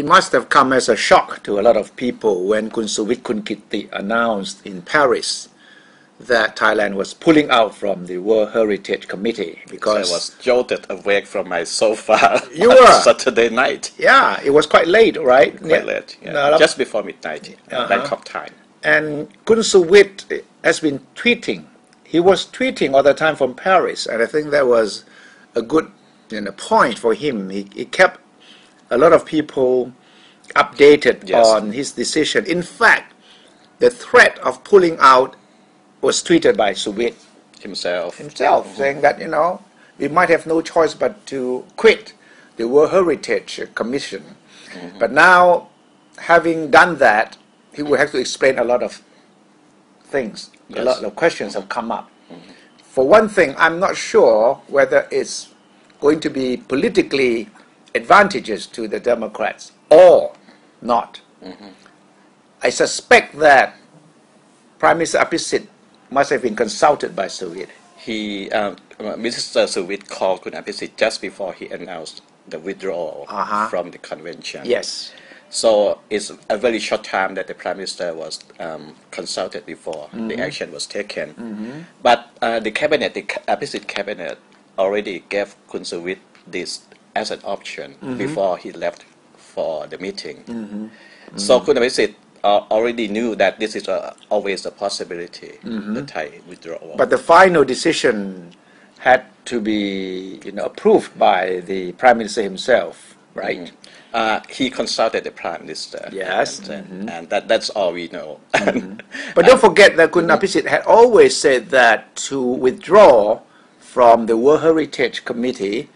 It must have come as a shock to a lot of people when Kun Suwit Kunkitti announced in Paris that Thailand was pulling out from the World Heritage Committee because I was jolted awake from my sofa you on were Saturday night. Yeah, it was quite late, right? Quite late, yeah. Just before midnight, Bangkok time. And Kun Suwit has been tweeting. He was tweeting all the time from Paris, and I think that was a good point for him. He kept a lot of people updated on his decision. In fact, the threat of pulling out was tweeted by Suwit himself, saying that, we might have no choice but to quit the World Heritage Commission. But now, having done that, he will have to explain a lot of things. A lot of questions have come up. For one thing, I'm not sure whether it's going to be politically advantageous to the Democrats or not. I suspect that Prime Minister Abhisit must have been consulted by Suwit. Mr. Suwit called Kun Abhisit just before he announced the withdrawal from the convention. Yes. So it's a very short time that the Prime Minister was consulted before the action was taken. But the cabinet, the Abhisit cabinet, already gave Kun Suwit this as an option before he left for the meeting. So Kun Abhisit already knew that this is always a possibility, the Thai withdrawal. But the final decision had to be approved by the Prime Minister himself, right? He consulted the Prime Minister. Yes. And that's all we know. But don't forget that Kun Abhisit had always said that to withdraw from the World Heritage Committee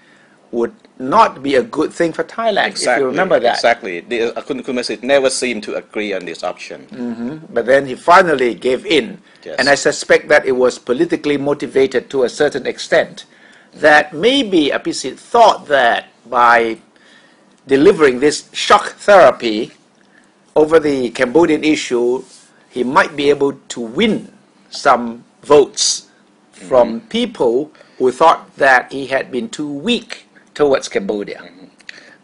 would not be a good thing for Thailand, if you remember that. Exactly. Kun Abhisit never seemed to agree on this option. But then he finally gave in. Yes. And I suspect that it was politically motivated to a certain extent. That maybe Abhisit thought that by delivering this shock therapy over the Cambodian issue, he might be able to win some votes from people who thought that he had been too weak towards Cambodia.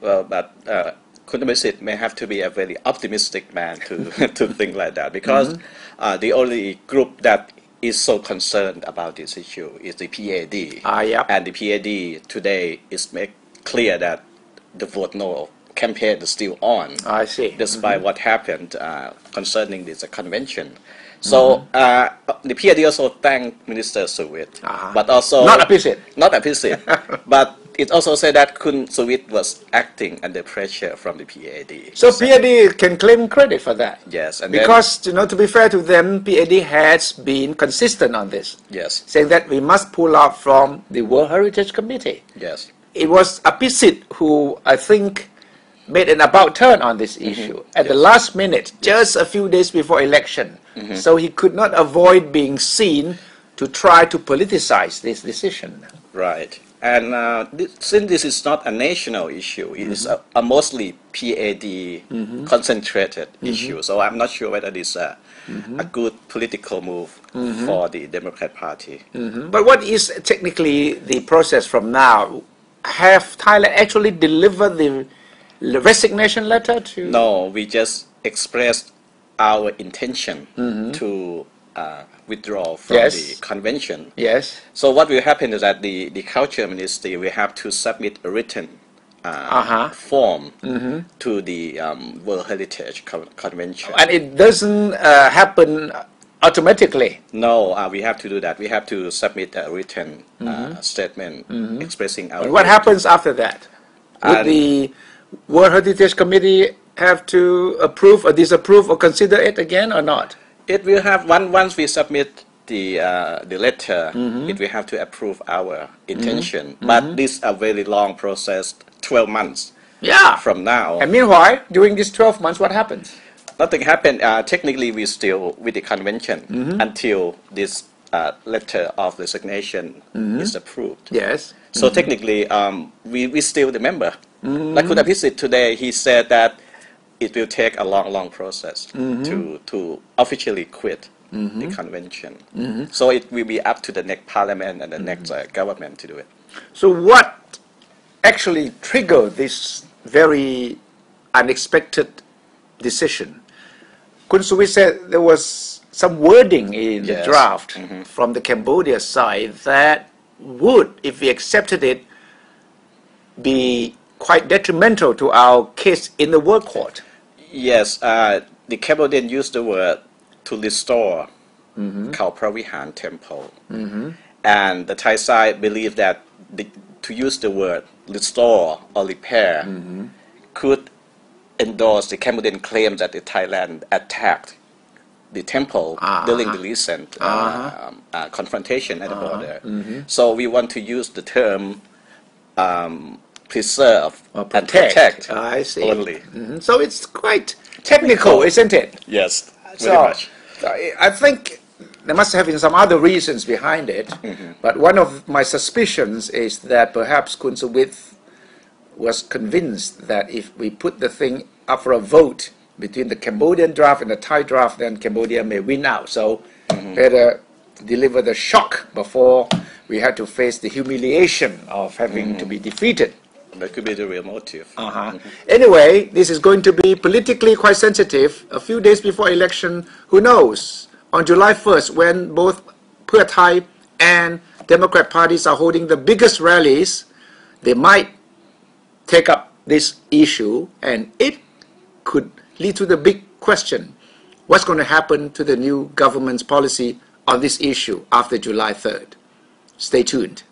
Well, but Kun Abhisit may have to be a very optimistic man to think like that, because the only group that is so concerned about this issue is the PAD. And the PAD today is make clear that the vote no campaign is still on. I see. Despite what happened concerning this convention. So the PAD also thanked Minister Suwit, but also not Abhisit. Not Abhisit, but it also said that Kun Suwit was acting under pressure from the PAD. So PAD can claim credit for that. Yes, and because to be fair to them, PAD has been consistent on this. Yes, saying that we must pull out from the World Heritage Committee. Yes, it was Abhisit who I think made an about turn on this issue at the last minute, just a few days before election. So he could not avoid being seen to try to politicize this decision. Right. And since this is not a national issue, it is a mostly PAD concentrated issue. So I'm not sure whether this is a good political move for the Democrat Party. But what is technically the process from now? Have Thailand actually delivered the resignation letter to? No, we just expressed our intention to withdraw from the convention. Yes. So what will happen is that the Culture Ministry will have to submit a written form to the World Heritage Convention. And it doesn't happen automatically? No, we have to do that. We have to submit a written statement expressing our... And what happens after that? Would the World Heritage Committee have to approve or disapprove or consider it again or not? It will have, once we submit the letter, it will have to approve our intention. But this is a very long process, 12 months from now. And meanwhile, during these 12 months, what happens? Nothing happened. Technically, we're still with the convention until this letter of resignation is approved. Yes. So technically, we still the member. Like Kun Abhisit today, he said that it will take a long process to officially quit the convention. So it will be up to the next parliament and the next government to do it. So what actually triggered this very unexpected decision. Kun Suwit said there was some wording in the Yes. draft from the Cambodia side that would, if we accepted it, be quite detrimental to our case in the World Court. Yes, the Cambodian used the word to restore Khao Pravihan temple. And the Thai side believed that to use the word restore or repair could endorse the Cambodian claim that the Thailand attacked the temple during the recent confrontation at the border. So we want to use the term preserve Or and protect I see. only. So it's quite technical, isn't it? Yes, very So much. I think there must have been some other reasons behind it. But one of my suspicions is that perhaps Kun Suwit was convinced that if we put the thing up for a vote between the Cambodian draft and the Thai draft, then Cambodia may win out. So better deliver the shock before we had to face the humiliation of having to be defeated. That could be the real motive. Anyway, this is going to be politically quite sensitive. A few days before election, who knows? On July 1st, when both Pheu Thai and Democrat parties are holding the biggest rallies, they might take up this issue, and it could lead to the big question: what's going to happen to the new government's policy on this issue after July 3rd? Stay tuned.